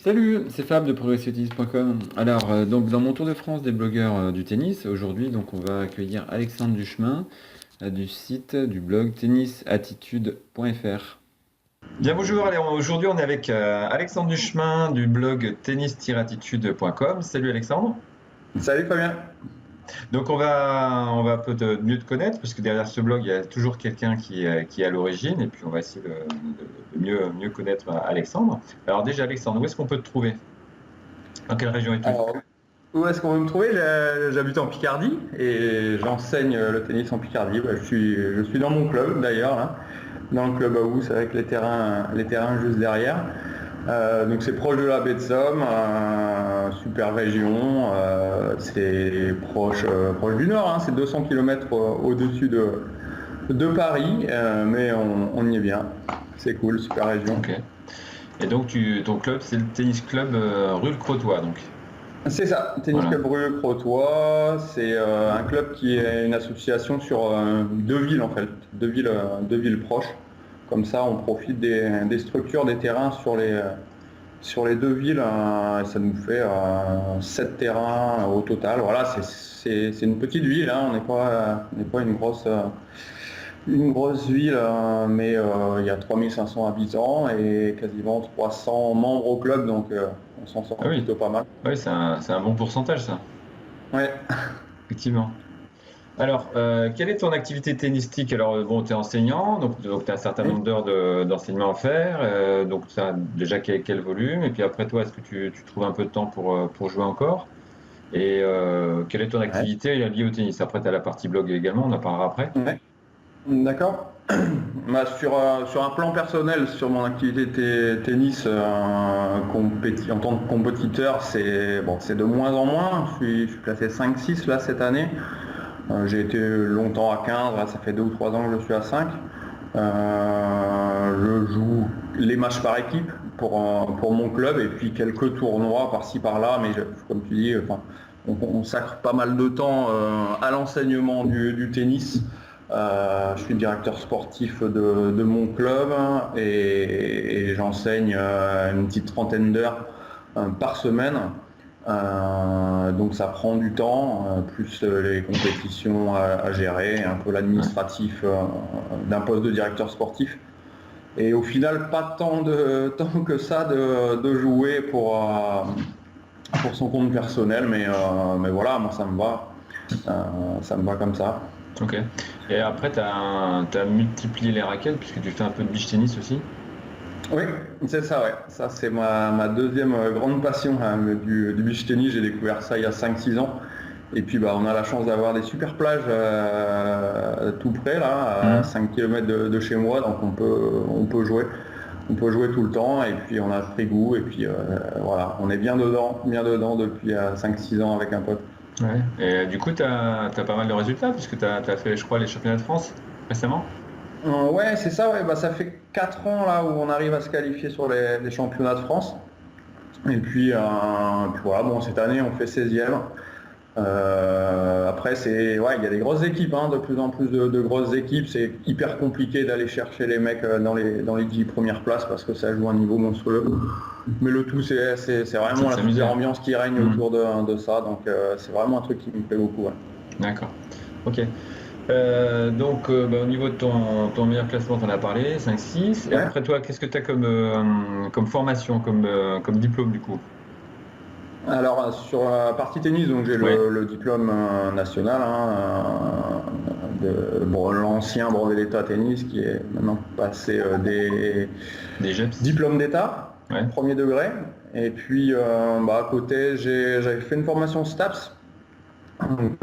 Salut, c'est Fab de progressivtennis.com. Alors, donc dans mon tour de France des blogueurs du tennis, aujourd'hui, donc on va accueillir Alexandre Duchemin du site du blog tennisattitude.fr. Bien bonjour, allez, aujourd'hui on est avec Alexandre Duchemin du blog tennis-attitude.com. Salut Alexandre. Salut Fabien. Donc on va peut-être mieux te connaître parce que derrière ce blog il y a toujours quelqu'un qui est à l'origine et puis on va essayer de mieux connaître Alexandre. Alors déjà Alexandre, où est-ce qu'on peut te trouver? Dans quelle région es-tu? Alors, où est-ce qu'on veut me trouver? J'habite en Picardie et j'enseigne le tennis en Picardie. Je suis dans mon club d'ailleurs, là, dans le club House avec les terrains juste derrière. Donc c'est proche de la baie de Somme, super région, c'est proche du nord, hein, c'est 200 km au-dessus de Paris, mais on y est bien. C'est cool, super région. Ok. Et donc ton club c'est le tennis club rue Le Crotoy donc. C'est ça, Tennis Voilà. Club Rue Crotoy, c'est un club qui est une association sur deux villes en fait, deux villes proches. Comme ça, on profite des structures des terrains sur les deux villes, et ça nous fait 7 terrains au total. Voilà, c'est une petite ville, hein, on n'est pas une grosse ville, mais il y a 3500 habitants et quasiment 300 membres au club, donc on s'en sort Ah oui, plutôt pas mal. oui c'est un bon pourcentage ça, Ouais. effectivement. Alors, quelle est ton activité tennistique? Alors, bon, tu es enseignant, donc tu as un certain Oui. nombre d'heures d'enseignement à faire. Donc, ça, déjà, quel volume? Et puis après, toi, est-ce que tu trouves un peu de temps pour jouer encore? Et quelle est ton Ouais. activité liée au tennis? Après, tu as la partie blog également, on en parlera après. Ouais. D'accord. Bah, sur un plan personnel, sur mon activité tennis en tant que compétiteur, c'est de moins en moins. Je suis classé 5-6 là cette année. J'ai été longtemps à 15, là, ça fait 2 ou 3 ans que je suis à 5. Je joue les matchs par équipe pour mon club et puis quelques tournois par-ci par-là, mais comme tu dis, enfin, on sacre pas mal de temps à l'enseignement du tennis. Je suis directeur sportif de mon club et j'enseigne une petite trentaine d'heures par semaine. Donc ça prend du temps, plus les compétitions à gérer, un peu Ouais. l'administratif d'un poste de directeur sportif. Et au final, pas tant tant que ça de jouer pour son compte personnel, mais voilà, moi ça me va comme ça. Ok. Et après, tu as multiplié les raquettes, puisque tu fais un peu de beach tennis aussi. Oui, c'est ça, ouais. Ça, c'est ma deuxième grande passion, hein, du beach tennis. J'ai découvert ça il y a 5-6 ans. Et puis, bah, on a la chance d'avoir des super plages tout près, là, à Mhm. 5 km de chez moi. Donc, on peut jouer. On peut jouer tout le temps. Et puis, on a pris goût. Et puis, voilà, on est bien dedans depuis 5-6 ans avec un pote. Ouais. Et du coup, tu as pas mal de résultats, puisque tu as fait, je crois, les championnats de France récemment. Ouais, c'est ça, ouais. Bah, ça fait 4 ans là où on arrive à se qualifier sur les championnats de France. Et puis voilà, bon, cette année on fait 16e. Après, ouais, il y a des grosses équipes, hein, de plus en plus de grosses équipes. C'est hyper compliqué d'aller chercher les mecs dans les 10 premières places parce que ça joue à un niveau monstrueux. Mais le tout, c'est C'est de vraiment la super s'amuser. ambiance qui règne Mhm. autour de ça. Donc c'est vraiment un truc qui me plaît beaucoup. Ouais. D'accord. Ok. Donc, bah, au niveau de ton meilleur classement, tu en as parlé, 5-6. Et Ouais. après, toi, qu'est-ce que tu as comme formation, comme diplôme, du coup? Alors sur la partie tennis, donc j'ai Ouais, le diplôme national, hein, bon, l'ancien brevet d'état tennis qui est maintenant passé des des GEPS. diplômes d'état, Ouais, premier degré. Et puis bah, à côté, j'avais fait une formation STAPS. Donc,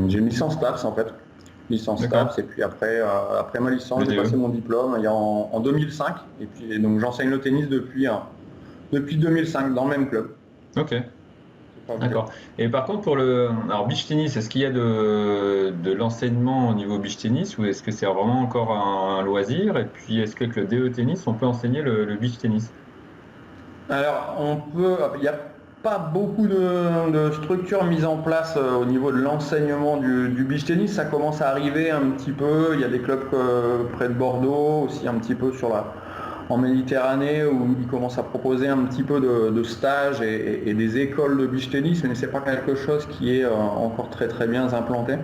j'ai une licence STAPS en fait. Licence d'accord. STAPS. Et puis après ma licence, Le j'ai passé DE. mon diplôme il y a en 2005. Et puis donc j'enseigne le tennis depuis 2005 dans le même club. Ok, J'ai pas bougé. d'accord. Et par contre, alors, beach tennis, est-ce qu'il y a de l'enseignement au niveau beach tennis ou est-ce que c'est vraiment encore un loisir? Et puis, est-ce qu'avec le DE tennis, on peut enseigner le beach tennis? Alors, il n'y a pas beaucoup de structures mises en place au niveau de l'enseignement du beach tennis. Ça commence à arriver un petit peu. Il y a des clubs près de Bordeaux, aussi un petit peu en Méditerranée où ils commencent à proposer un petit peu de stages et des écoles de beach tennis, mais c'est pas quelque chose qui est encore très très bien implanté.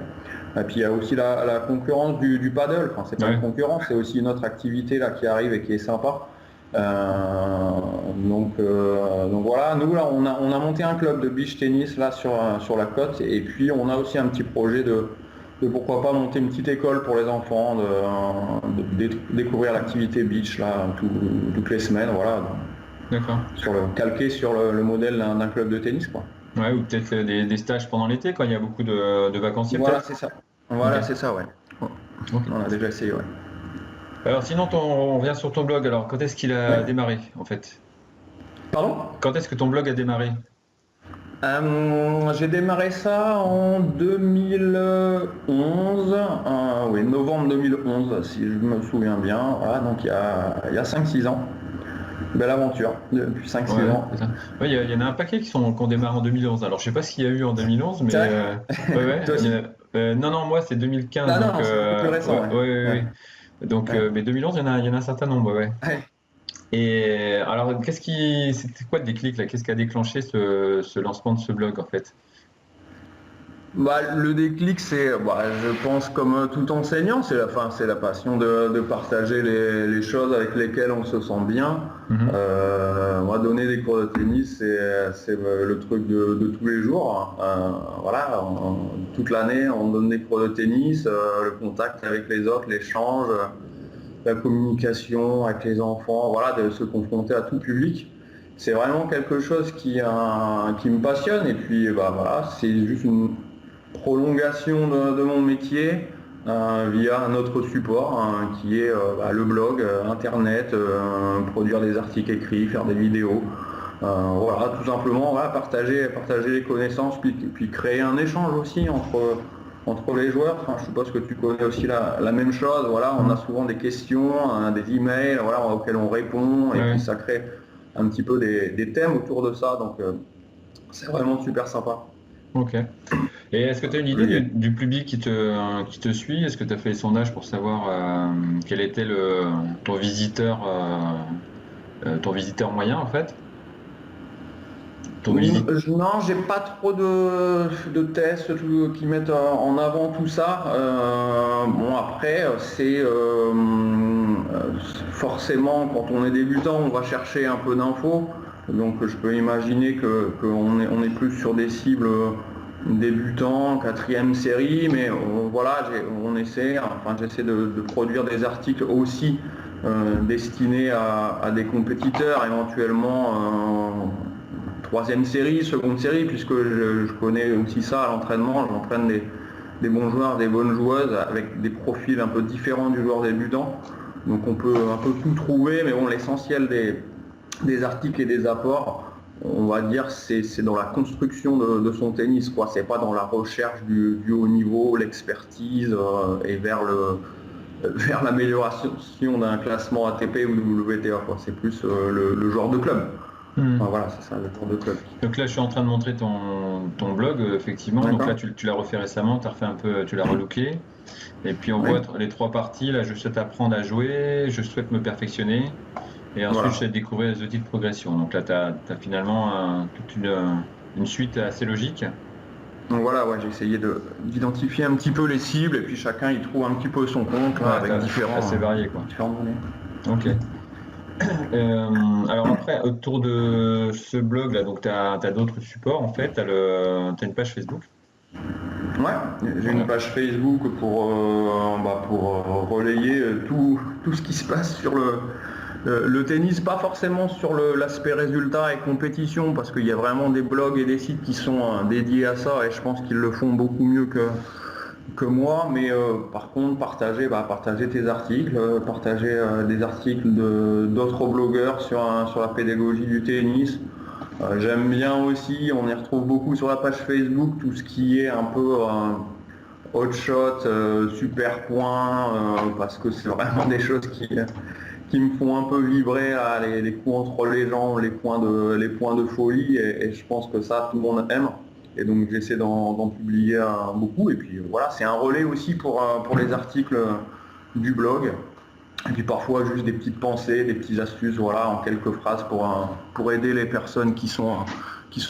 Et puis il y a aussi la concurrence du paddle, enfin c'est pas une concurrence, c'est aussi une autre activité là qui arrive et qui est sympa. Donc voilà, nous là on a monté un club de beach tennis là sur la côte, et puis on a aussi un petit projet de pourquoi pas monter une petite école pour les enfants, de découvrir l'activité beach là toutes les semaines, voilà. D'accord. Calqué sur le modèle d'un club de tennis, quoi. Ouais, ou peut-être des stages pendant l'été quand il y a beaucoup de vacanciers. Voilà, peut-être. c'est ça. Voilà, Ok. c'est ça, ouais. Ok. On a déjà essayé, ouais. Alors sinon, on revient sur ton blog. Alors, quand est-ce qu'il a Ouais. démarré en fait? Pardon? Quand est-ce que ton blog a démarré? J'ai démarré ça en 2011, oui, novembre 2011, si je me souviens bien. Voilà, donc il y a 5-6 ans. Belle aventure, depuis 5-6 Ouais, ans. c'est ça. Ouais, il y en a un paquet qui ont démarré en 2011. Alors, je sais pas ce qu'il y a eu en 2011, mais C'est vrai ouais, Toi aussi? non, moi c'est 2015, Ah donc non, c'est un peu plus récent, ouais. ouais. Donc, Ouais. mais 2011, il y en a un certain nombre, ouais. Ouais. Et alors, c'était quoi le déclic là? Qu'est-ce qui a déclenché ce lancement de ce blog en fait? Bah, le déclic, c'est, je pense, comme tout enseignant, c'est la passion de partager les choses avec lesquelles on se sent bien. Mhm. Moi, donner des cours de tennis, c'est le truc de tous les jours. Voilà, toute l'année, on donne des cours de tennis, le contact avec les autres, l'échange, la communication avec les enfants, voilà, de se confronter à tout public. C'est vraiment quelque chose qui me passionne, et puis voilà, c'est juste une prolongation de mon métier via un autre support qui est le blog, internet, produire des articles écrits, faire des vidéos. Voilà, tout simplement, voilà, partager les connaissances, puis créer un échange aussi entre les joueurs. Enfin, je suppose que tu connais aussi la même chose. Voilà, on a souvent des questions, des emails, voilà, auxquels on répond, et Ouais. puis ça crée un petit peu des thèmes autour de ça. Donc c'est vraiment super sympa. Ok. Et est-ce que tu as une idée du public qui te suit? Est-ce que tu as fait les sondages pour savoir quel était ton visiteur moyen en fait? Non, j'ai pas trop de tests qui mettent en avant tout ça. Bon, après, c'est forcément quand on est débutant, on va chercher un peu d'infos. Donc je peux imaginer qu'on est plus sur des cibles débutants, quatrième série, mais voilà, j'essaie de produire des articles aussi destinés à des compétiteurs, éventuellement troisième série, seconde série, puisque je connais aussi ça à l'entraînement. J'entraîne des bons joueurs, des bonnes joueuses avec des profils un peu différents du joueur débutant. Donc on peut un peu tout trouver, mais bon, l'essentiel des articles et des apports, on va dire, c'est dans la construction de son tennis, quoi. C'est pas dans la recherche du haut niveau, l'expertise et vers l'amélioration d'un classement ATP ou WTA, quoi. C'est plus le joueur de club. Enfin, voilà, c'est ça, le tour de club. Donc là, je suis en train de montrer ton blog, effectivement. Donc là, tu l'as refait récemment, tu l'as relooké. Et puis on voit les 3 parties. Là, je souhaite apprendre à jouer, je souhaite me perfectionner. Et ensuite, je souhaite découvrir les outils de progression. Donc là, tu as finalement toute une suite assez logique. Donc voilà, ouais, j'ai essayé d'identifier un petit peu les cibles, et puis chacun il trouve un petit peu son compte là, avec assez varié, quoi. différentes données. Ok. Alors après, autour de ce blog là, donc tu as d'autres supports en fait, tu as une page Facebook. Ouais, j'ai une page Facebook pour relayer tout ce qui se passe sur le tennis, pas forcément sur l'aspect résultat et compétition, parce qu'il y a vraiment des blogs et des sites qui sont dédiés à ça, et je pense qu'ils le font beaucoup mieux que moi, mais par contre partager tes articles, partager des articles d'autres blogueurs sur la pédagogie du tennis. J'aime bien aussi, on y retrouve beaucoup sur la page Facebook, tout ce qui est un peu hot shot, super point, parce que c'est vraiment des choses qui me font un peu vibrer, les coups entre les jambes, les points de folie, et je pense que ça tout le monde aime. Et donc j'essaie d'en publier beaucoup, et puis voilà, c'est un relais aussi pour les articles du blog. Et puis parfois juste des petites pensées, des petites astuces, voilà, en quelques phrases pour aider les personnes qui sont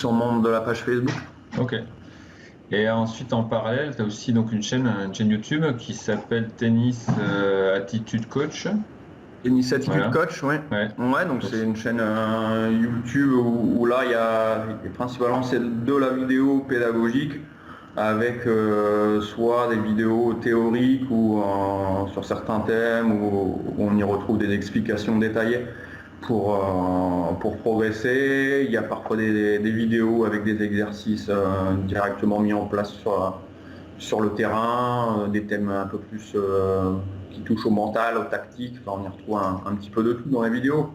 membres de la page Facebook. Ok. Et ensuite, en parallèle, tu as aussi donc une chaîne YouTube qui s'appelle Tennis Attitude Coach. Tennis Attitude Coach, ouais. Ouais, donc c'est une chaîne YouTube où là, il y a principalement c'est de la vidéo pédagogique avec soit des vidéos théoriques ou sur certains thèmes où on y retrouve des explications détaillées pour progresser. Il y a parfois des vidéos avec des exercices directement mis en place sur le terrain, des thèmes un peu plus qui touchent au mental, au tactique. Enfin, on y retrouve un petit peu de tout dans les vidéos.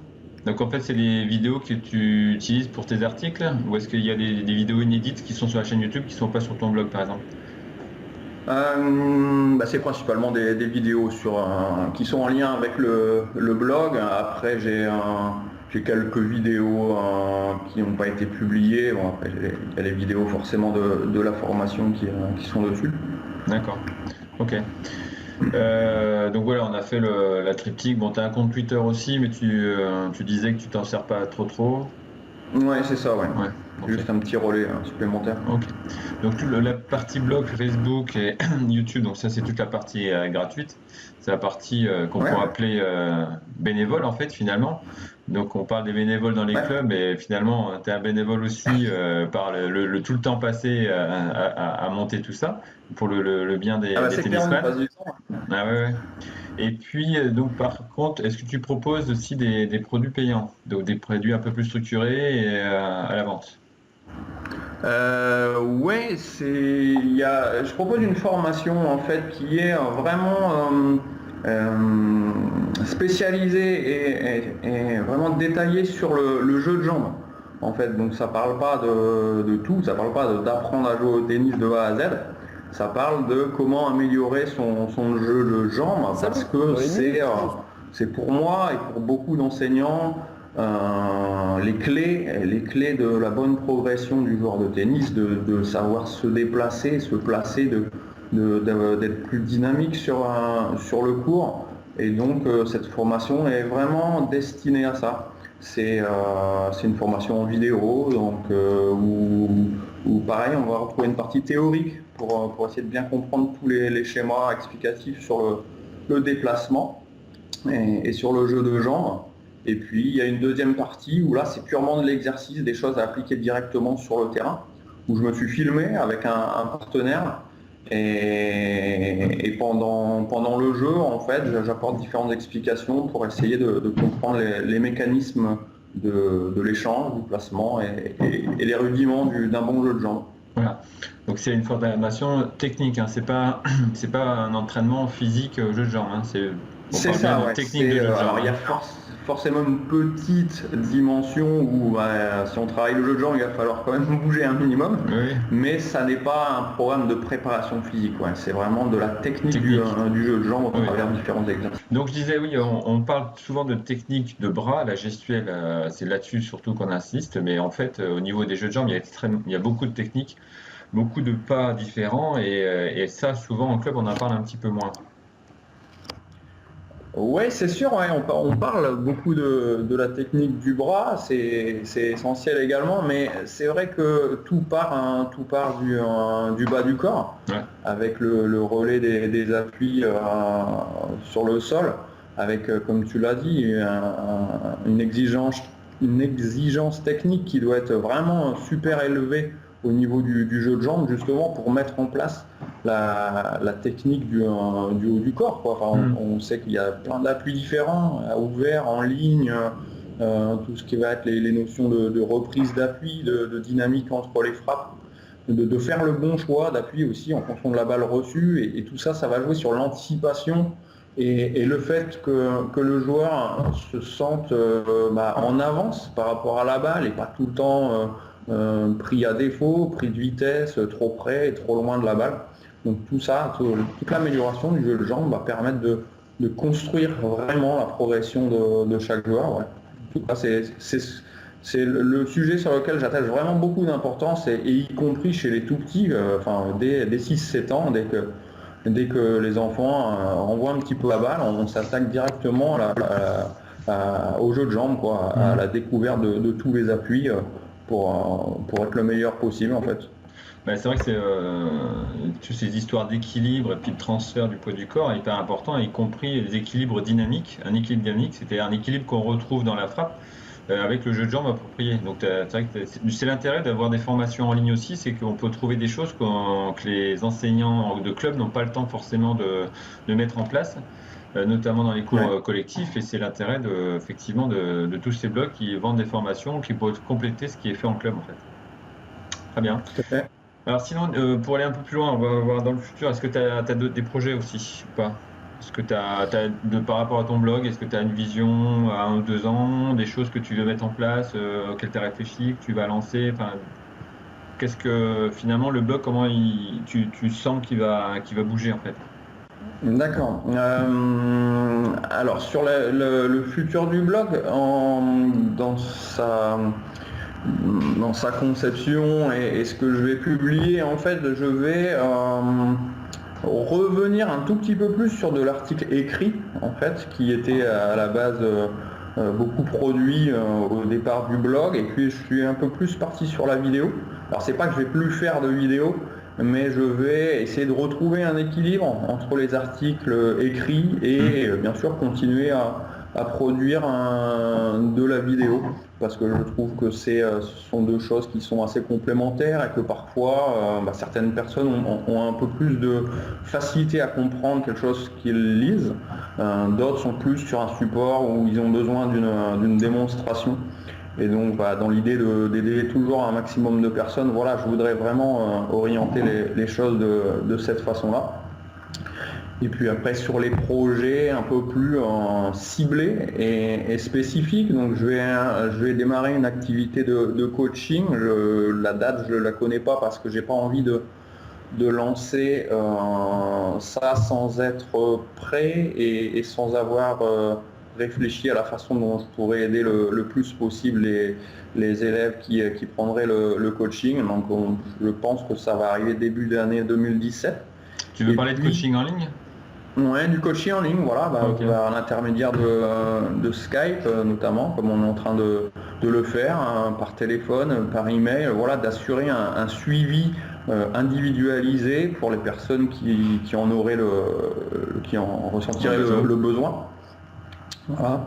Donc en fait, c'est les vidéos que tu utilises pour tes articles, ou est-ce qu'il y a des vidéos inédites qui sont sur la chaîne YouTube qui ne sont pas sur ton blog par exemple? C'est principalement des vidéos qui sont en lien avec le blog. Après, j'ai quelques vidéos qui n'ont pas été publiées. Bon, après, il y a les vidéos forcément de la formation qui sont dessus. D'accord, ok. Donc voilà, on a fait la triptyque. Bon, tu as un compte Twitter aussi, mais tu disais que tu t'en sers pas trop. Ouais, c'est ça, ouais. Okay. Juste un petit relais supplémentaire. Ok. Donc la partie blog, Facebook et YouTube, donc ça c'est toute la partie gratuite. C'est la partie qu'on pourrait appeler bénévole en fait finalement. Donc on parle des bénévoles dans les clubs et finalement tu es un bénévole aussi par tout le temps passé à monter tout ça pour le bien des tennisman. Ah ouais. Et puis donc par contre, est-ce que tu proposes aussi des produits payants, donc des produits un peu plus structurés et à la vente? Oui, je propose une formation en fait qui est vraiment spécialisée et vraiment détaillée sur le jeu de jambes. En fait, donc ça parle pas de tout, ça parle pas d'apprendre à jouer au tennis de A à Z. Ça parle de comment améliorer son jeu de jambes parce que c'est pour moi et pour beaucoup d'enseignants les clés de la bonne progression du joueur de tennis, de savoir se déplacer, se placer, d'être plus dynamique sur le court. Et donc cette formation est vraiment destinée à ça. C'est une formation en vidéo, donc où pareil, on va retrouver une partie théorique pour essayer de bien comprendre tous les schémas explicatifs sur le déplacement et sur le jeu de jambes. Et puis il y a une deuxième partie où là c'est purement de l'exercice, des choses à appliquer directement sur le terrain, où je me suis filmé avec un partenaire et pendant le jeu en fait j'apporte différentes explications pour essayer de comprendre les mécanismes de l'échange, du placement et les rudiments d'un bon jeu de jambes. Voilà. Donc c'est une formation technique, hein. C'est pas un entraînement physique au jeu de jambes, hein. C'est ça, ouais. Technique de jeu de jambes. Alors il y a forcément une petite dimension où si on travaille le jeu de jambes, il va falloir quand même bouger un minimum, mais ça n'est pas un programme de préparation physique, ouais. C'est vraiment de la technique. Du jeu de jambes à travers différents exercices. Donc je disais, oui, on parle souvent de technique de bras, la gestuelle, c'est là-dessus surtout qu'on insiste, mais en fait au niveau des jeux de jambes, il y a beaucoup de techniques, beaucoup de pas différents et ça souvent en club on en parle un petit peu moins. Oui, c'est sûr, ouais, on parle beaucoup de la technique du bras, c'est essentiel également, mais c'est vrai que tout part du bas du corps, avec le relais des appuis sur le sol, avec, comme tu l'as dit, une exigence technique qui doit être vraiment super élevée au niveau du jeu de jambes, justement pour mettre en place la technique du haut du corps, quoi. Enfin, on sait qu'il y a plein d'appuis différents, ouverts, en ligne, tout ce qui va être les notions de reprise d'appui, de dynamique entre les frappes, de faire le bon choix d'appui aussi en fonction de la balle reçue, et tout ça, ça va jouer sur l'anticipation et le fait que le joueur se sente en avance par rapport à la balle et pas tout le temps pris à défaut, pris de vitesse, trop près et trop loin de la balle. Donc tout ça, toute l'amélioration du jeu de jambes va permettre de construire vraiment la progression de chaque joueur. Ouais. Tout ça, c'est le sujet sur lequel j'attache vraiment beaucoup d'importance, et y compris chez les tout petits, dès 6-7 ans, dès que dès que les enfants renvoient un petit peu la balle, on s'attaque directement au jeu de jambes, quoi, à la découverte de tous les appuis pour être le meilleur possible en fait. Bah, c'est vrai que toutes ces histoires d'équilibre et puis de transfert du poids du corps est hyper important, y compris les équilibres dynamiques. Un équilibre dynamique, c'était un équilibre qu'on retrouve dans la frappe avec le jeu de jambes approprié. Donc c'est vrai que c'est l'intérêt d'avoir des formations en ligne aussi, c'est qu'on peut trouver des choses que les enseignants de club n'ont pas le temps forcément de mettre en place, notamment dans les cours collectifs. Et c'est l'intérêt effectivement de tous ces blogs qui vendent des formations qui peuvent compléter ce qui est fait en club en fait. Très bien. Tout à fait. Alors sinon, pour aller un peu plus loin, on va voir dans le futur, est-ce que tu as des projets aussi ou pas? Est-ce que par rapport à ton blog, est-ce que tu as une vision à 1 ou 2 ans, des choses que tu veux mettre en place, auxquelles tu as réfléchi, que tu vas lancer? Enfin, qu'est-ce que finalement le blog, comment tu sens qu'il va bouger en fait? D'accord. Alors sur le futur du blog, dans sa conception et ce que je vais publier, en fait, je vais revenir un tout petit peu plus sur de l'article écrit, en fait, qui était à la base beaucoup produit au départ du blog, et puis je suis un peu plus parti sur la vidéo. Alors c'est pas que je vais plus faire de vidéo, mais je vais essayer de retrouver un équilibre entre les articles écrits et bien sûr continuer à produire de la vidéo, parce que je trouve que ce sont deux choses qui sont assez complémentaires et que parfois certaines personnes ont un peu plus de facilité à comprendre quelque chose qu'ils lisent, d'autres sont plus sur un support où ils ont besoin d'une démonstration. Et donc dans l'idée d'aider toujours un maximum de personnes, voilà, je voudrais vraiment orienter les choses de cette façon-là. Et puis après sur les projets un peu plus ciblés et spécifiques, donc je vais démarrer une activité de coaching. La date je ne la connais pas parce que j'ai pas envie de lancer ça sans être prêt et sans avoir réfléchi à la façon dont je pourrais aider le plus possible les élèves qui prendraient le coaching. Donc je pense que ça va arriver début d'année 2017. Tu veux parler de coaching en ligne? Ouais, du coaching en ligne, voilà, à l'intermédiaire de Skype notamment, comme on est en train de le faire, par téléphone, par email, voilà, d'assurer un suivi individualisé pour les personnes qui en ressentiraient le besoin. Voilà.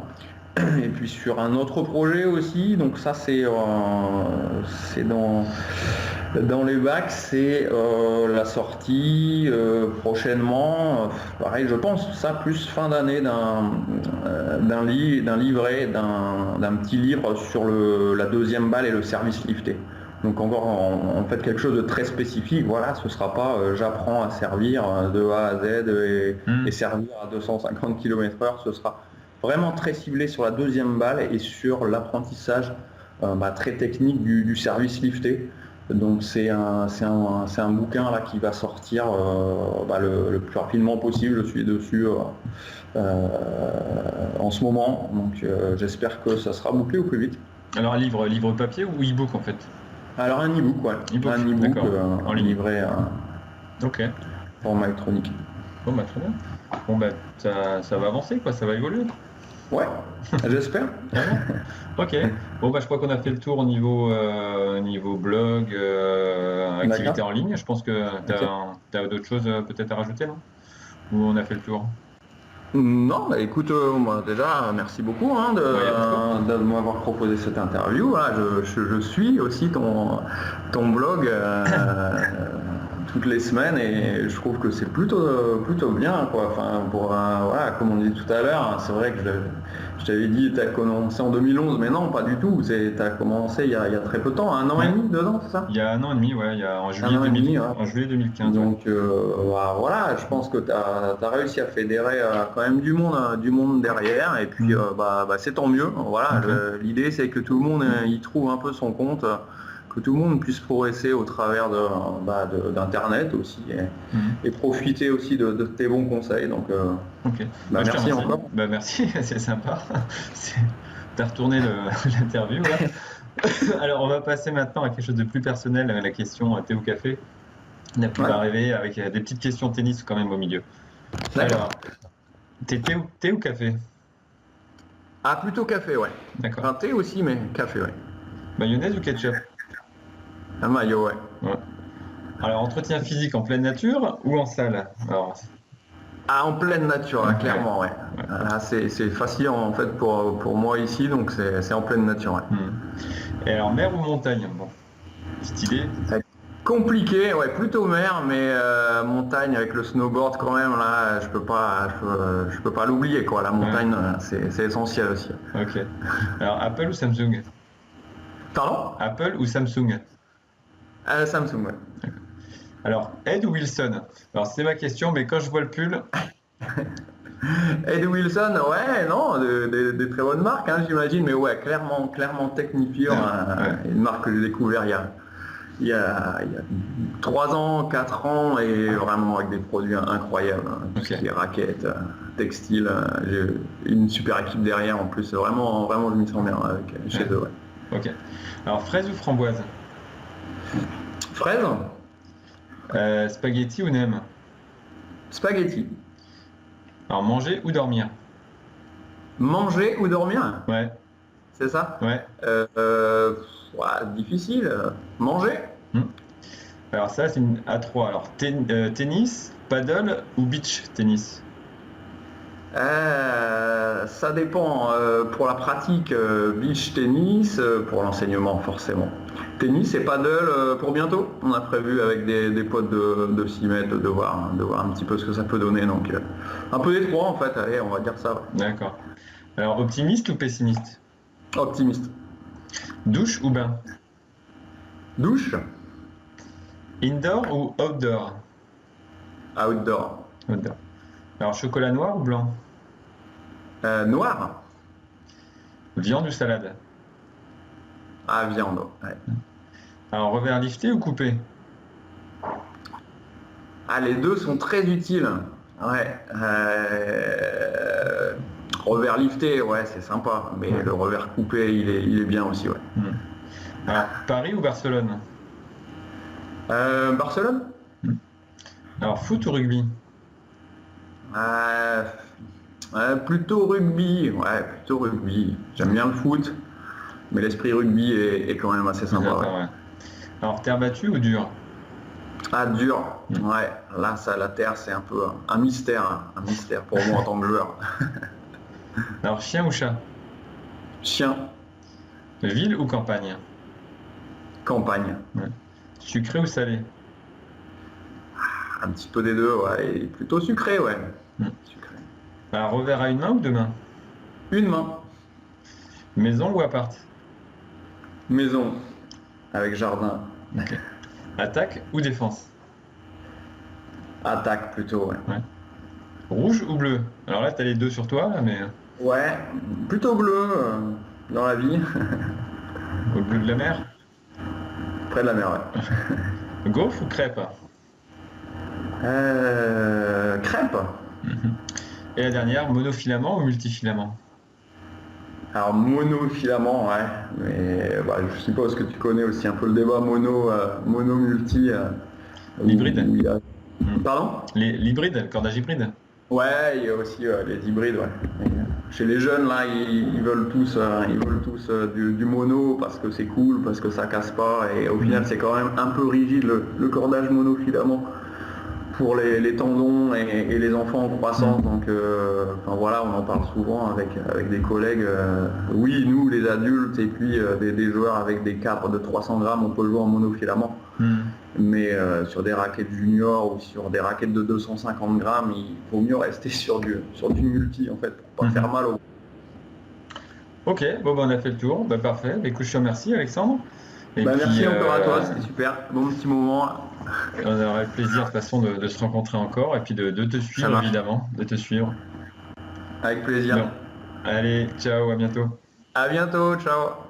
Et puis sur un autre projet aussi, donc ça c'est dans les bacs, c'est la sortie prochainement, pareil je pense, ça plus fin d'année d'un livret, d'un petit livre sur la deuxième balle et le service lifté. Donc encore en fait quelque chose de très spécifique, voilà, ce sera pas j'apprends à servir de A à Z et servir à 250 km/h, ce sera vraiment très ciblé sur la deuxième balle et sur l'apprentissage très technique du service lifté. Donc c'est un bouquin là qui va sortir le plus rapidement possible. Je suis dessus en ce moment, donc j'espère que ça sera bouclé au plus vite. Alors un livre papier ou e-book en fait? Alors un e-book, ouais. Un e-book en livret format électronique. Bon bah très bien. Bon bah ça va avancer quoi, ça va évoluer. Ouais, j'espère. Ok. Bon bah je crois qu'on a fait le tour au niveau blog, activité en ligne. Je pense que tu as d'autres choses peut-être à rajouter, non? Ou on a fait le tour? Non, bah écoute, moi déjà merci beaucoup de m'avoir proposé cette interview. Voilà, je suis aussi ton blog toutes les semaines et je trouve que c'est plutôt bien quoi. Enfin voilà, comme on dit tout à l'heure, c'est vrai que je t'avais dit tu as commencé en 2011, mais non pas du tout, tu as commencé il y a très peu de temps, 1 an et demi, 2 ans, c'est ça? Il y a 1 an et demi, ouais, en juillet 2015. Donc voilà, je pense que tu as réussi à fédérer quand même du monde derrière et puis c'est tant mieux. Voilà, l'idée c'est que tout le monde y trouve un peu son compte, que tout le monde puisse progresser au travers d'internet aussi et profiter aussi de tes bons conseils. Donc merci encore. Merci, c'est sympa. T'as retourné l'interview là. Alors on va passer maintenant à quelque chose de plus personnel, à la question thé ou café. On a pu Ouais. arriver avec des petites questions tennis quand même au milieu. D'accord. Alors, t'es thé ou café? Ah, plutôt café, ouais. D'accord. Enfin, thé aussi, mais café, ouais. Mayonnaise ou ketchup? Un maillot, ouais. Ouais. Alors, entretien physique en pleine nature ou en salle? Alors, Ah, en pleine nature, là, Ouais. clairement, ouais. Ouais. Ah, c'est facile en fait pour moi ici, donc c'est en pleine nature, ouais. Et alors, mer ou montagne? Bon, stylé. Compliqué, ouais, plutôt mer, mais montagne avec le snowboard quand même, là, je peux pas l'oublier, quoi. La montagne, c'est essentiel aussi. Ok. Alors, Apple ou Samsung? Pardon? Apple ou Samsung? Samsung, ouais. Alors, Ed ou Wilson? Alors, c'est ma question, mais quand je vois le pull, Ed Wilson, ouais, non, des très bonnes marques, hein, j'imagine, mais ouais, clairement Technipure, Ouais. une marque que j'ai découvert il y a 3 ans, 4 ans, et vraiment avec des produits incroyables, hein, tout ce Ok. qui est raquettes, textiles, j'ai une super équipe derrière en plus, vraiment je m'y sens bien avec, chez eux, ouais. ok. Alors, fraise ou framboise? Fraise, Spaghetti ou nem? spaghetti, Alors, manger ou dormir? manger ou dormir, Ouais, c'est ça? ouais. Ouais, difficile, manger. Alors, ça, c'est une A3. Alors, tennis, paddle ou beach tennis? Ça dépend. Pour la pratique, beach tennis, pour l'enseignement forcément. Tennis et paddle pour bientôt. On a prévu avec des potes de s'y mettre, de voir un petit peu ce que ça peut donner. Donc un peu des trois en fait. Allez, on va dire ça. Ouais. D'accord. Alors, optimiste ou pessimiste? Optimiste. Douche ou bain? Douche, Indoor ou outdoor? outdoor. Outdoor. Alors, chocolat noir ou blanc? Noir. Viande ou salade? Ah, viande. Ouais. Alors, revers lifté ou coupé? Ah, les deux sont très utiles. Ouais. Revers lifté, ouais, c'est sympa. Mais Ouais. le revers coupé, il est bien aussi, ouais. Alors, Paris ou Barcelone? Barcelone? Alors, foot ou rugby? Plutôt rugby, ouais, plutôt rugby. J'aime bien le foot, mais l'esprit rugby est quand même assez sympa. Ouais. Ouais. Alors, terre battue ou dur? Ah, dur, ouais. Là, ça, la terre, c'est un peu un mystère pour moi en tant que joueur. Alors, chien ou chat? Chien, Ville ou campagne? campagne, Sucré ou salé? un petit peu des deux, ouais, et plutôt sucré, ouais. Sucré. Alors, revers à une main ou deux mains? Une main, Maison ou appart? maison, avec jardin, Attaque ou défense? attaque plutôt, ouais. Rouge ou bleu? Alors là, t'as les deux sur toi, là, mais Ouais, plutôt bleu dans la vie, au bleu de la mer? près de la mer, ouais. Gaufre ou crêpe? Crêpe. Et la dernière, monofilament ou multifilament? Alors monofilament, ouais, mais bah, je suppose que tu connais aussi un peu le débat mono-multi. L'hybride. Pardon? L'hybride, le cordage hybride? Ouais, il y a aussi les hybrides, ouais. Et, chez les jeunes, là, ils veulent tous, du mono parce que c'est cool, parce que ça casse pas, et au final, c'est quand même un peu rigide le cordage monofilament pour les tendons et les enfants en croissance. Donc enfin, voilà, on en parle souvent avec des collègues. Oui, nous les adultes et puis des joueurs avec des cadres de 300 grammes, on peut jouer en monofilament. Mais sur des raquettes juniors ou sur des raquettes de 250 grammes, il vaut mieux rester sur du multi en fait, pour pas faire mal au. Ok, bon, bah, on a fait le tour, bah, parfait. Bah, écoute, je te remercie Alexandre. Et puis, Merci encore à toi, c'était super, bon petit moment. On aura le plaisir de toute façon de se rencontrer encore et puis de te suivre évidemment, de te suivre. Avec plaisir. Bon. Allez, ciao, à bientôt. À bientôt, ciao.